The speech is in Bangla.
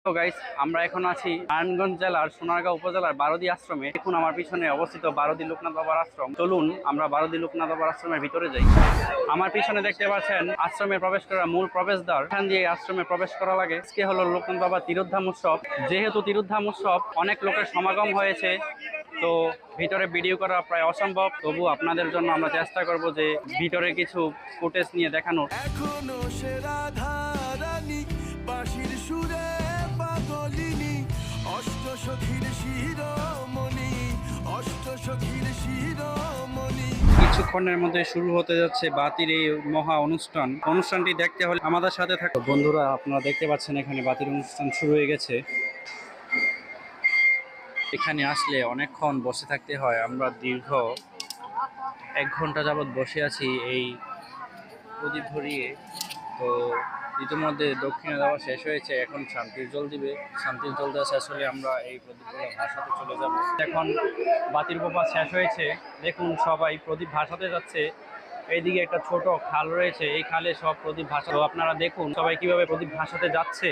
তো গাইস, আমরা এখন আছি নারায়ণগঞ্জ জেলার সোনারগাঁও উপজেলার বারোদি আশ্রমে। দেখুন আমার পিছনে অবস্থিত বারোদি লোকনাথ বাবার আশ্রম। চলুন আমরা বারোদি লোকনাথ বাবার আশ্রমের ভিতরে যাই। আমার পিছনে দেখতে পাচ্ছেন আশ্রমে প্রবেশ করার মূল প্রবেশদ্বার। এখান দিয়ে আশ্রমে প্রবেশ করা লাগে। আজকে হলো লোকনাথ বাবার তিরোধাম উৎসব। যেহেতু তিরোধাম উৎসব অনেক লোকের সমাগম হয়েছে, তো ভিতরে ভিডিও করা প্রায় অসম্ভব। তবু আপনাদের জন্য আমরা চেষ্টা করব যে ভিতরে কিছু ফুটেজ নিয়ে দেখানোর। এখনো সে রাধারানী বাঁশির সুরে পাগলিনী অষ্টসখীর শিরোমণি অষ্টসখীর শিরোমণি। কিছুক্ষণের মধ্যে শুরু হতে যাচ্ছে বাতির এই মহা অনুষ্ঠানটি দেখতে হলে আমাদের সাথে থাকো বন্ধুরা। আপনারা দেখতে পাচ্ছেন এখানে বাতির অনুষ্ঠান শুরু হয়ে গেছে। এখানে আসলে অনেকক্ষণ বসে থাকতে হয়। আমরা দীর্ঘ 1 ঘন্টা যাবৎ বসে আছি এই প্রদীপ ধরিয়ে। তো ইতিমধ্যে দক্ষিণা দেওয়া শেষ হয়েছে, এখন শান্তির জল দিবে। শান্তির জল দেওয়া শেষ হলে আমরা এই প্রদীপগুলো ভাসাতে চলে যাব। এখন বাতির প্রপাত শেষ হয়েছে, দেখুন সবাই প্রদীপ ভাসাতে যাচ্ছে। এইদিকে একটা ছোট খাল রয়েছে, এই খালে সব প্রদীপ ভাসাতে। আপনারা দেখুন সবাই কিভাবে প্রদীপ ভাসাতে যাচ্ছে।